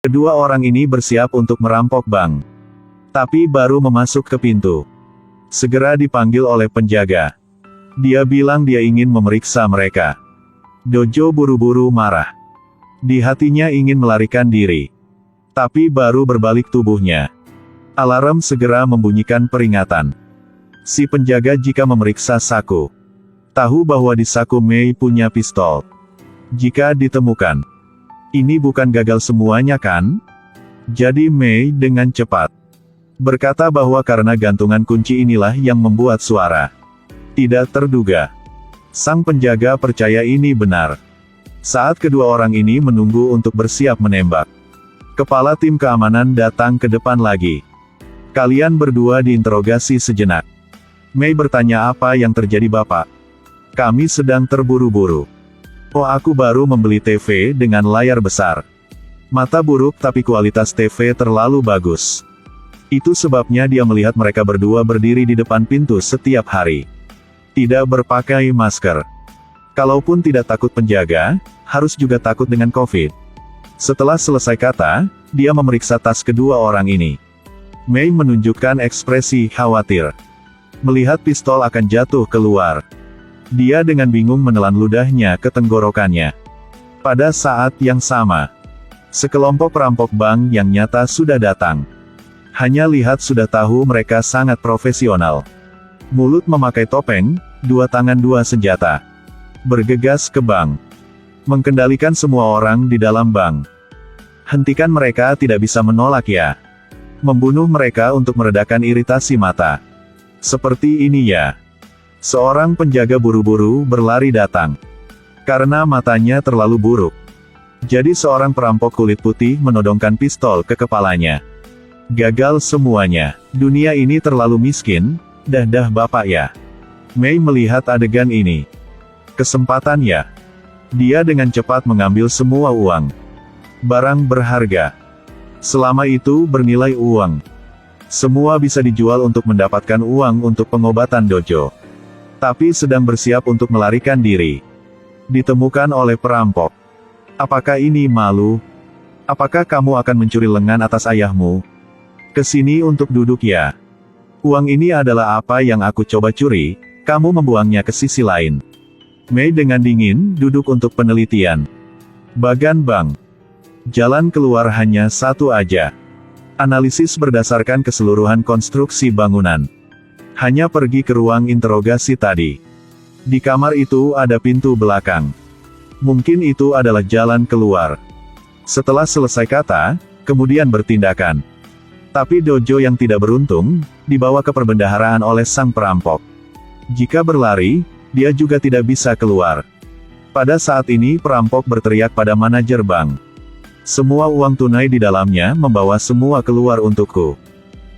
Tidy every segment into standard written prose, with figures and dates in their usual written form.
Kedua orang ini bersiap untuk merampok bank. Tapi baru memasuk ke pintu, segera dipanggil oleh penjaga. Dia bilang dia ingin memeriksa mereka. Dojo buru-buru marah. Di hatinya ingin melarikan diri. Tapi baru berbalik tubuhnya, alarm segera membunyikan peringatan. Si penjaga jika memeriksa saku, tahu bahwa di saku Mei punya pistol. Jika ditemukan, ini bukan gagal semuanya kan? Jadi Mei dengan cepat berkata bahwa karena gantungan kunci inilah yang membuat suara. Tidak terduga, sang penjaga percaya ini benar. Saat kedua orang ini menunggu untuk bersiap menembak, kepala tim keamanan datang ke depan lagi. Kalian berdua diinterogasi sejenak. Mei bertanya, apa yang terjadi Bapak? Kami sedang terburu-buru. Oh, aku baru membeli TV dengan layar besar. Mata buruk tapi kualitas TV terlalu bagus. Itu sebabnya dia melihat mereka berdua berdiri di depan pintu setiap hari. Tidak berpakai masker. Kalaupun tidak takut penjaga, harus juga takut dengan COVID. Setelah selesai kata, dia memeriksa tas kedua orang ini. Mei menunjukkan ekspresi khawatir. Melihat pistol akan jatuh keluar, dia dengan bingung menelan ludahnya ke tenggorokannya. Pada saat yang sama, sekelompok perampok bank yang nyata sudah datang. Hanya lihat sudah tahu mereka sangat profesional. Mulut memakai topeng, dua tangan dua senjata. Bergegas ke bank. Mengendalikan semua orang di dalam bank. Hentikan mereka, tidak bisa menolak ya. Membunuh mereka untuk meredakan iritasi mata. Seperti ini ya. Seorang penjaga buru-buru berlari datang. Karena matanya terlalu buruk. Jadi seorang perampok kulit putih menodongkan pistol ke kepalanya. Gagal semuanya. Dunia ini terlalu miskin, dah Bapak ya. Mei melihat adegan ini. Kesempatan ya. Dia dengan cepat mengambil semua uang. Barang berharga. Selama itu bernilai uang. Semua bisa dijual untuk mendapatkan uang untuk pengobatan dojo. Tapi sedang bersiap untuk melarikan diri. Ditemukan oleh perampok. Apakah ini malu? Apakah kamu akan mencuri lengan atas ayahmu? Kesini untuk duduk ya. Uang ini adalah apa yang aku coba curi, kamu membuangnya ke sisi lain. Mei dengan dingin duduk untuk penelitian. Bagan bank. Jalan keluar hanya satu aja. Analisis berdasarkan keseluruhan konstruksi bangunan. Hanya pergi ke ruang interogasi tadi. Di kamar itu ada pintu belakang. Mungkin itu adalah jalan keluar. Setelah selesai kata, kemudian bertindakan. Tapi dojo yang tidak beruntung, dibawa ke perbendaharaan oleh sang perampok. Jika berlari, dia juga tidak bisa keluar. Pada saat ini perampok berteriak pada manajer bank. Semua uang tunai di dalamnya membawa semua keluar untukku.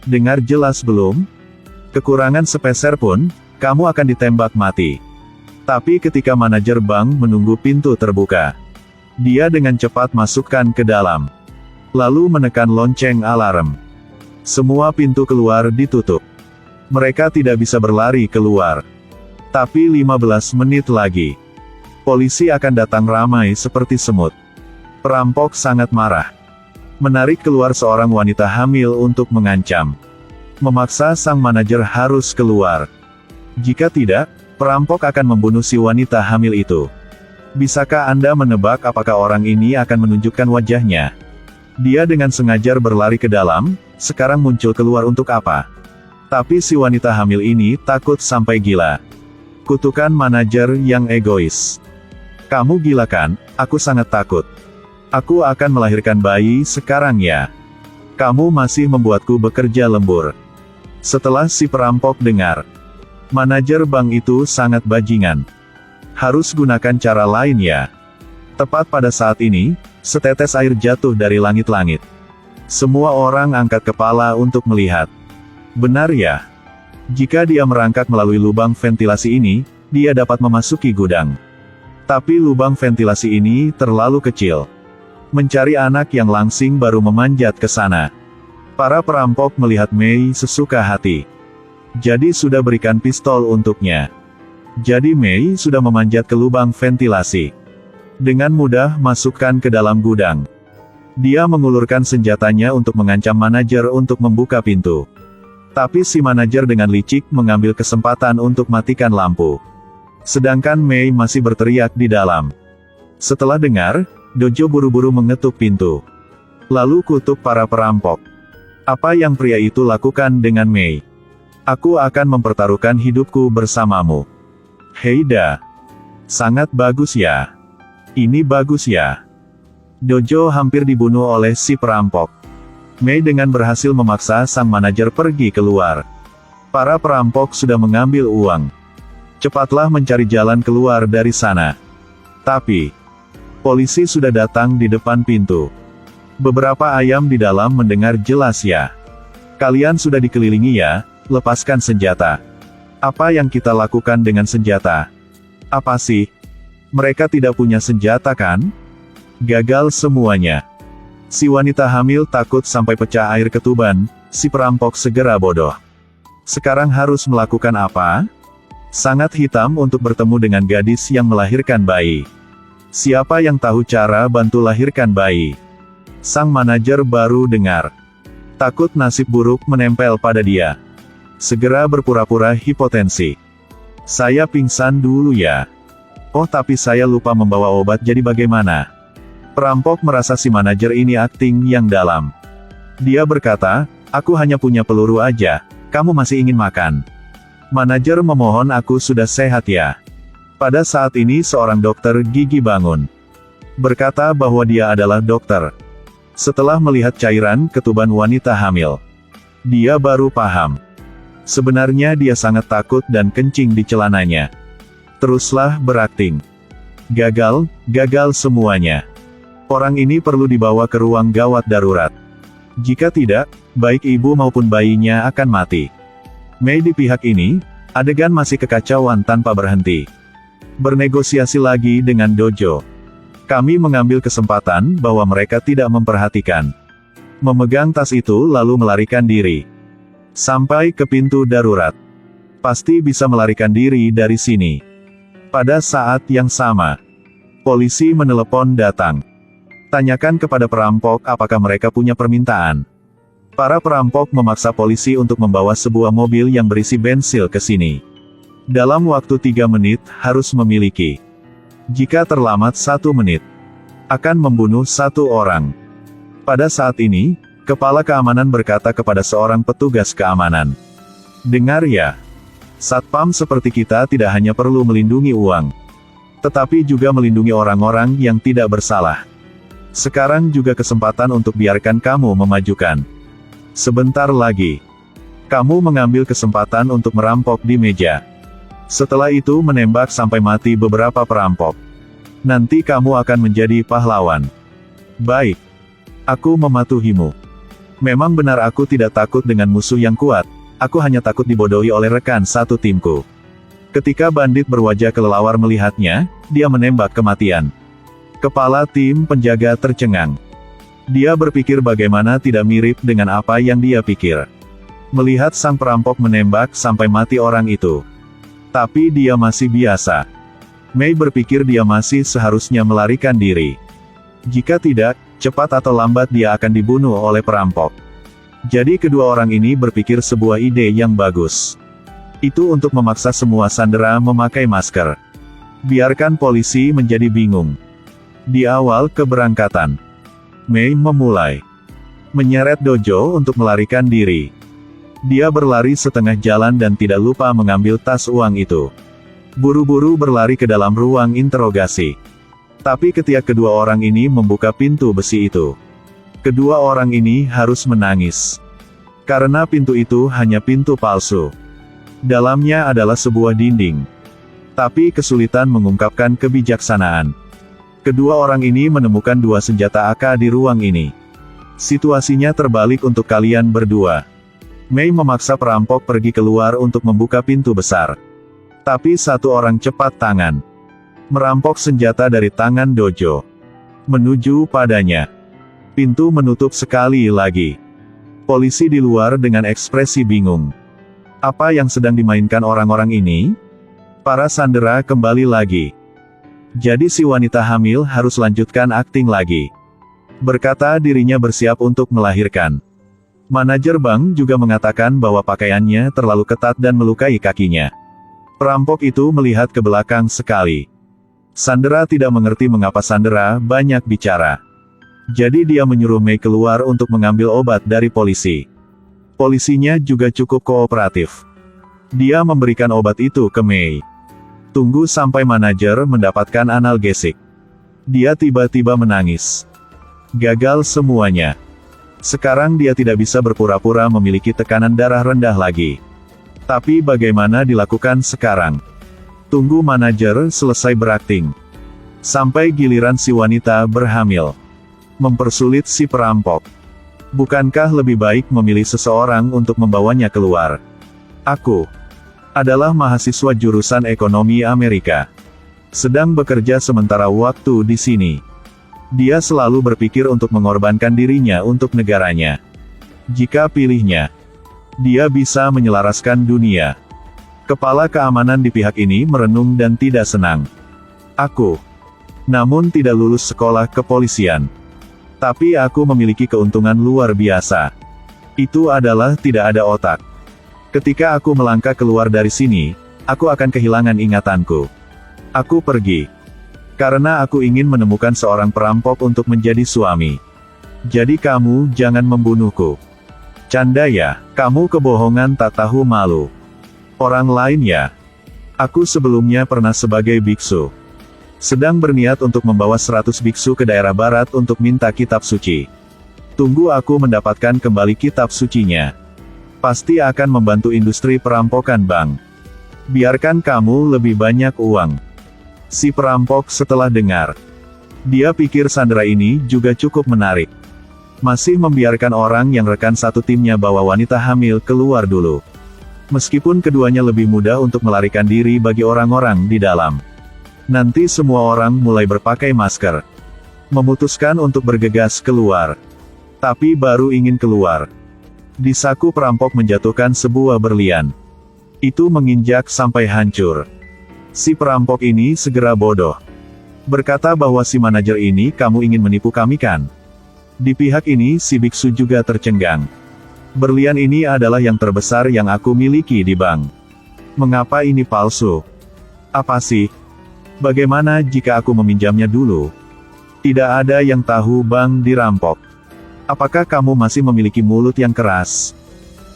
Dengar jelas belum? Kekurangan sepeser pun, kamu akan ditembak mati. Tapi ketika manajer bank menunggu pintu terbuka, dia dengan cepat masukkan ke dalam. Lalu menekan lonceng alarm. Semua pintu keluar ditutup. Mereka tidak bisa berlari keluar. Tapi 15 menit lagi, polisi akan datang ramai seperti semut. Perampok sangat marah. Menarik keluar seorang wanita hamil untuk mengancam. Memaksa sang manajer harus keluar. Jika tidak, perampok akan membunuh si wanita hamil itu. Bisakah Anda menebak apakah orang ini akan menunjukkan wajahnya? Dia dengan sengaja berlari ke dalam, sekarang muncul keluar untuk apa? Tapi si wanita hamil ini takut sampai gila. Kutukan manajer yang egois. Kamu gila kan? Aku sangat takut. Aku akan melahirkan bayi sekarang ya. Kamu masih membuatku bekerja lembur. Setelah si perampok dengar, manajer bank itu sangat bajingan. Harus gunakan cara lain ya. Tepat pada saat ini, setetes air jatuh dari langit-langit. Semua orang angkat kepala untuk melihat. Benar ya. Jika dia merangkak melalui lubang ventilasi ini, dia dapat memasuki gudang. Tapi lubang ventilasi ini terlalu kecil. Mencari anak yang langsing baru memanjat ke sana. Para perampok melihat Mei sesuka hati. Jadi sudah berikan pistol untuknya. Jadi Mei sudah memanjat ke lubang ventilasi. Dengan mudah masukkan ke dalam gudang. Dia mengulurkan senjatanya untuk mengancam manajer untuk membuka pintu. Tapi si manajer dengan licik mengambil kesempatan untuk matikan lampu. Sedangkan Mei masih berteriak di dalam. Setelah dengar, Dojo buru-buru mengetuk pintu. Lalu kutuk para perampok. Apa yang pria itu lakukan dengan Mei? Aku akan mempertaruhkan hidupku bersamamu. Heida. Sangat bagus ya. Ini bagus ya. Dojo hampir dibunuh oleh si perampok. Mei dengan berhasil memaksa sang manajer pergi keluar. Para perampok sudah mengambil uang. Cepatlah mencari jalan keluar dari sana. Tapi, polisi sudah datang di depan pintu. Beberapa ayam di dalam mendengar jelas ya. Kalian sudah dikelilingi ya, lepaskan senjata. Apa yang kita lakukan dengan senjata? Apa sih? Mereka tidak punya senjata kan? Gagal semuanya. Si wanita hamil takut sampai pecah air ketuban, si perampok segera bodoh. Sekarang harus melakukan apa? Sangat hitam untuk bertemu dengan gadis yang melahirkan bayi. Siapa yang tahu cara bantu lahirkan bayi? Sang manajer baru dengar. Takut nasib buruk menempel pada dia. Segera berpura-pura hipotensi. Saya pingsan dulu ya. Oh tapi saya lupa membawa obat jadi bagaimana? Perampok merasa si manajer ini akting yang dalam. Dia berkata, aku hanya punya peluru aja, kamu masih ingin makan. Manajer memohon aku sudah sehat ya. Pada saat ini seorang dokter gigi bangun. Berkata bahwa dia adalah dokter. Setelah melihat cairan ketuban wanita hamil. Dia baru paham. Sebenarnya dia sangat takut dan kencing di celananya. Teruslah berakting. Gagal semuanya. Orang ini perlu dibawa ke ruang gawat darurat. Jika tidak, baik ibu maupun bayinya akan mati. Mei di pihak ini, adegan masih kekacauan tanpa berhenti. Bernegosiasi lagi dengan Dojo. Kami mengambil kesempatan bahwa mereka tidak memperhatikan. Memegang tas itu lalu melarikan diri. Sampai ke pintu darurat. Pasti bisa melarikan diri dari sini. Pada saat yang sama, polisi menelepon datang. Tanyakan kepada perampok apakah mereka punya permintaan. Para perampok memaksa polisi untuk membawa sebuah mobil yang berisi bensil ke sini. Dalam waktu 3 menit, harus memiliki. Jika terlambat 1 menit, akan membunuh 1 orang. Pada saat ini, kepala keamanan berkata kepada seorang petugas keamanan. Dengar ya. Satpam seperti kita tidak hanya perlu melindungi uang. Tetapi juga melindungi orang-orang yang tidak bersalah. Sekarang juga kesempatan untuk biarkan kamu memajukan. Sebentar lagi. Kamu mengambil kesempatan untuk merampok di meja. Setelah itu menembak sampai mati beberapa perampok. Nanti kamu akan menjadi pahlawan. Baik. Aku mematuhimu. Memang benar aku tidak takut dengan musuh yang kuat. Aku hanya takut dibodohi oleh rekan satu timku. Ketika bandit berwajah kelelawar melihatnya, dia menembak kematian. Kepala tim penjaga tercengang. Dia berpikir bagaimana tidak mirip dengan apa yang dia pikir. Melihat sang perampok menembak sampai mati orang itu. Tapi dia masih biasa. Mei berpikir dia masih seharusnya melarikan diri. Jika tidak, cepat atau lambat dia akan dibunuh oleh perampok. Jadi kedua orang ini berpikir sebuah ide yang bagus. Itu untuk memaksa semua sandera memakai masker. Biarkan polisi menjadi bingung. Di awal keberangkatan, Mei memulai menyeret Dojo untuk melarikan diri. Dia berlari setengah jalan dan tidak lupa mengambil tas uang itu. Buru-buru berlari ke dalam ruang interogasi. Tapi ketika kedua orang ini membuka pintu besi itu, kedua orang ini harus menangis. Karena pintu itu hanya pintu palsu. Dalamnya adalah sebuah dinding. Tapi kesulitan mengungkapkan kebijaksanaan. Kedua orang ini menemukan 2 senjata AK di ruang ini. Situasinya terbalik untuk kalian berdua. Mei memaksa perampok pergi keluar untuk membuka pintu besar. Tapi satu orang cepat tangan. Merampok senjata dari tangan Dojo. Menuju padanya. Pintu menutup sekali lagi. Polisi di luar dengan ekspresi bingung. Apa yang sedang dimainkan orang-orang ini? Para sandera kembali lagi. Jadi si wanita hamil harus lanjutkan akting lagi. Berkata dirinya bersiap untuk melahirkan. Manajer bank juga mengatakan bahwa pakaiannya terlalu ketat dan melukai kakinya. Perampok itu melihat ke belakang sekali. Sandra tidak mengerti mengapa Sandra banyak bicara. Jadi dia menyuruh Mei keluar untuk mengambil obat dari polisi. Polisinya juga cukup kooperatif. Dia memberikan obat itu ke Mei. Tunggu sampai manajer mendapatkan analgesik. Dia tiba-tiba menangis. Gagal semuanya. Sekarang dia tidak bisa berpura-pura memiliki tekanan darah rendah lagi. Tapi bagaimana dilakukan sekarang? Tunggu manajer selesai berakting. Sampai giliran si wanita berhamil. Mempersulit si perampok. Bukankah lebih baik memilih seseorang untuk membawanya keluar? Aku adalah mahasiswa jurusan ekonomi Amerika. Sedang bekerja sementara waktu di sini. Dia selalu berpikir untuk mengorbankan dirinya untuk negaranya. Jika pilihnya, dia bisa menyelaraskan dunia. Kepala keamanan di pihak ini merenung dan tidak senang. Aku, namun tidak lulus sekolah kepolisian. Tapi aku memiliki keuntungan luar biasa. Itu adalah tidak ada otak. Ketika aku melangkah keluar dari sini, aku akan kehilangan ingatanku. Aku pergi. Karena aku ingin menemukan seorang perampok untuk menjadi suami. Jadi kamu jangan membunuhku. Canda ya, kamu kebohongan tak tahu malu. Orang lain ya. Aku sebelumnya pernah sebagai biksu. Sedang berniat untuk membawa 100 biksu ke daerah barat untuk minta kitab suci. Tunggu aku mendapatkan kembali kitab sucinya. Pasti akan membantu industri perampokan bank. Biarkan kamu lebih banyak uang. Si perampok setelah dengar. Dia pikir Sandra ini juga cukup menarik. Masih membiarkan orang yang rekan satu timnya bawa wanita hamil keluar dulu. Meskipun keduanya lebih mudah untuk melarikan diri bagi orang-orang di dalam. Nanti semua orang mulai berpakai masker. Memutuskan untuk bergegas keluar. Tapi baru ingin keluar. Di saku perampok menjatuhkan sebuah berlian. Itu menginjak sampai hancur. Si perampok ini segera bodoh. Berkata bahwa si manajer ini kamu ingin menipu kami kan? Di pihak ini si biksu juga tercengang. Berlian ini adalah yang terbesar yang aku miliki di bank. Mengapa ini palsu? Apa sih? Bagaimana jika aku meminjamnya dulu? Tidak ada yang tahu bank dirampok. Apakah kamu masih memiliki mulut yang keras?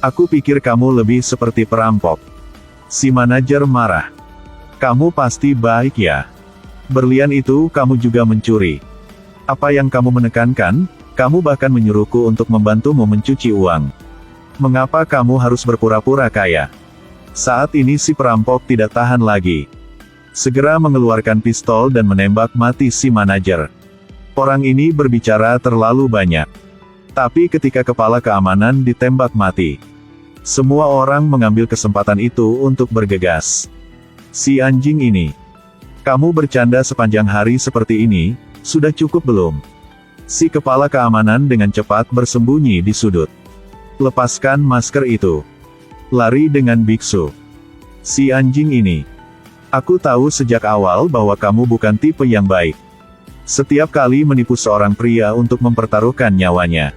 Aku pikir kamu lebih seperti perampok. Si manajer marah. Kamu pasti baik ya. Berlian itu kamu juga mencuri. Apa yang kamu menekankan? Kamu bahkan menyuruhku untuk membantumu mencuci uang. Mengapa kamu harus berpura-pura kaya? Saat ini si perampok tidak tahan lagi. Segera mengeluarkan pistol dan menembak mati si manajer. Orang ini berbicara terlalu banyak. Tapi ketika kepala keamanan ditembak mati, semua orang mengambil kesempatan itu untuk bergegas. Si anjing ini. Kamu bercanda sepanjang hari seperti ini, sudah cukup belum? Si kepala keamanan dengan cepat bersembunyi di sudut. Lepaskan masker itu. Lari dengan biksu. Si anjing ini. Aku tahu sejak awal bahwa kamu bukan tipe yang baik. Setiap kali menipu seorang pria untuk mempertaruhkan nyawanya.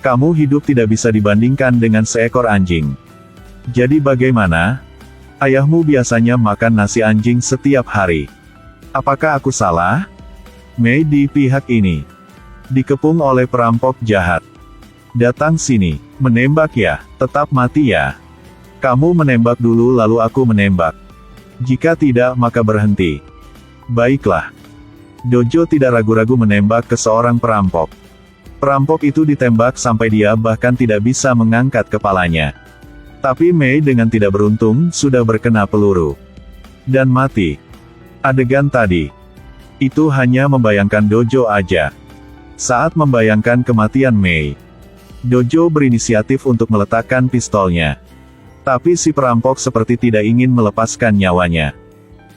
Kamu hidup tidak bisa dibandingkan dengan seekor anjing. Jadi bagaimana? Ayahmu biasanya makan nasi anjing setiap hari. Apakah aku salah? Mei di pihak ini. Dikepung oleh perampok jahat. Datang sini. Menembak ya, tetap mati ya. Kamu menembak dulu lalu aku menembak. Jika tidak maka berhenti. Baiklah. Dojo tidak ragu-ragu menembak ke seorang perampok. Perampok itu ditembak sampai dia bahkan tidak bisa mengangkat kepalanya. Tapi Mei dengan tidak beruntung sudah berkena peluru. Dan mati. Adegan tadi. Itu hanya membayangkan Dojo aja. Saat membayangkan kematian Mei, Dojo berinisiatif untuk meletakkan pistolnya. Tapi si perampok seperti tidak ingin melepaskan nyawanya.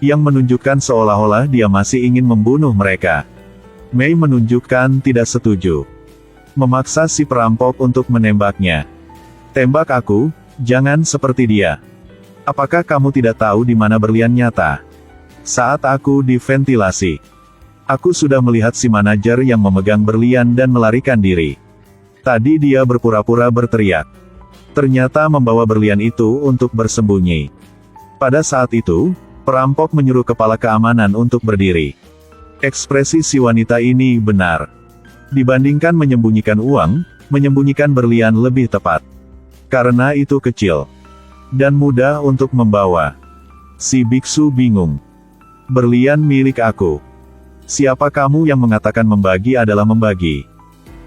Yang menunjukkan seolah-olah dia masih ingin membunuh mereka. Mei menunjukkan tidak setuju. Memaksa si perampok untuk menembaknya. Tembak aku, jangan seperti dia. Apakah kamu tidak tahu di mana berlian nyata? Saat aku diventilasi. Aku sudah melihat si manajer yang memegang berlian dan melarikan diri. Tadi dia berpura-pura berteriak. Ternyata membawa berlian itu untuk bersembunyi. Pada saat itu, perampok menyuruh kepala keamanan untuk berdiri. Ekspresi si wanita ini benar. Dibandingkan menyembunyikan uang, menyembunyikan berlian lebih tepat. Karena itu kecil dan mudah untuk membawa. Si biksu bingung. Berlian milik aku. Siapa kamu yang mengatakan membagi adalah membagi?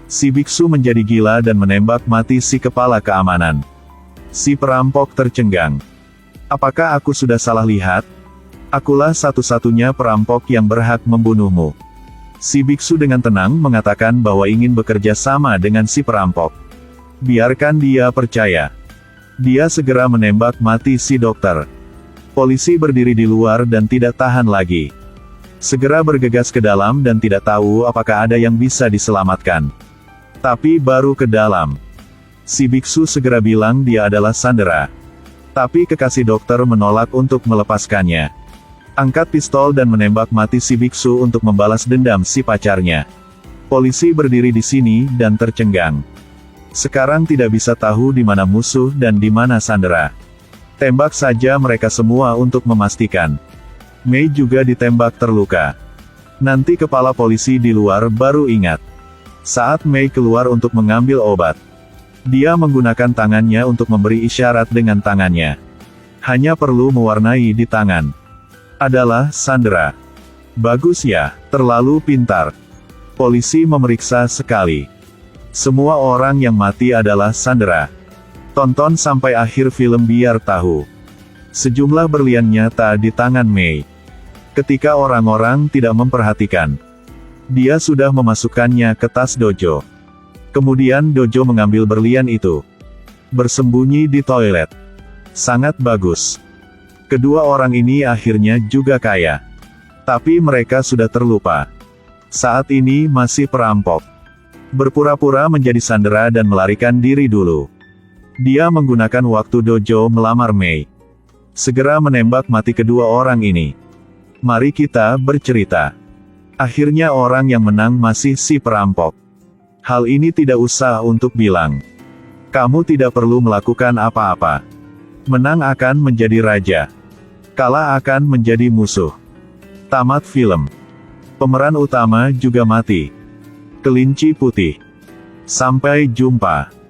Si biksu menjadi gila dan menembak mati si kepala keamanan. Si perampok tercengang. Apakah aku sudah salah lihat? Akulah satu-satunya perampok yang berhak membunuhmu. Si biksu dengan tenang mengatakan bahwa ingin bekerja sama dengan si perampok. Biarkan dia percaya. Dia segera menembak mati si dokter. Polisi berdiri di luar dan tidak tahan lagi. Segera bergegas ke dalam dan tidak tahu apakah ada yang bisa diselamatkan. Tapi baru ke dalam, si biksu segera bilang dia adalah Sandera. Tapi kekasih dokter menolak untuk melepaskannya. Angkat pistol dan menembak mati si biksu untuk membalas dendam si pacarnya. Polisi berdiri di sini dan tercengang. Sekarang tidak bisa tahu di mana musuh dan di mana Sandera. Tembak saja mereka semua untuk memastikan. Mei juga ditembak terluka. Nanti kepala polisi di luar baru ingat. Saat Mei keluar untuk mengambil obat, dia menggunakan tangannya untuk memberi isyarat dengan tangannya. Hanya perlu mewarnai di tangan. Adalah Sandera. Bagus ya, terlalu pintar. Polisi memeriksa sekali. Semua orang yang mati adalah Sandera. Tonton sampai akhir film biar tahu. Sejumlah berlian nyata di tangan Mei. Ketika orang-orang tidak memperhatikan, dia sudah memasukkannya ke tas Dojo. Kemudian Dojo mengambil berlian itu. Bersembunyi di toilet. Sangat bagus. Kedua orang ini akhirnya juga kaya. Tapi mereka sudah terlupa. Saat ini masih perampok. Berpura-pura menjadi Sandera dan melarikan diri dulu. Dia menggunakan waktu Dojo melamar Mei. Segera menembak mati kedua orang ini. Mari kita bercerita. Akhirnya orang yang menang masih si perampok. Hal ini tidak usah untuk bilang. Kamu tidak perlu melakukan apa-apa. Menang akan menjadi raja. Kalah akan menjadi musuh. Tamat film. Pemeran utama juga mati. Kelinci putih. Sampai jumpa.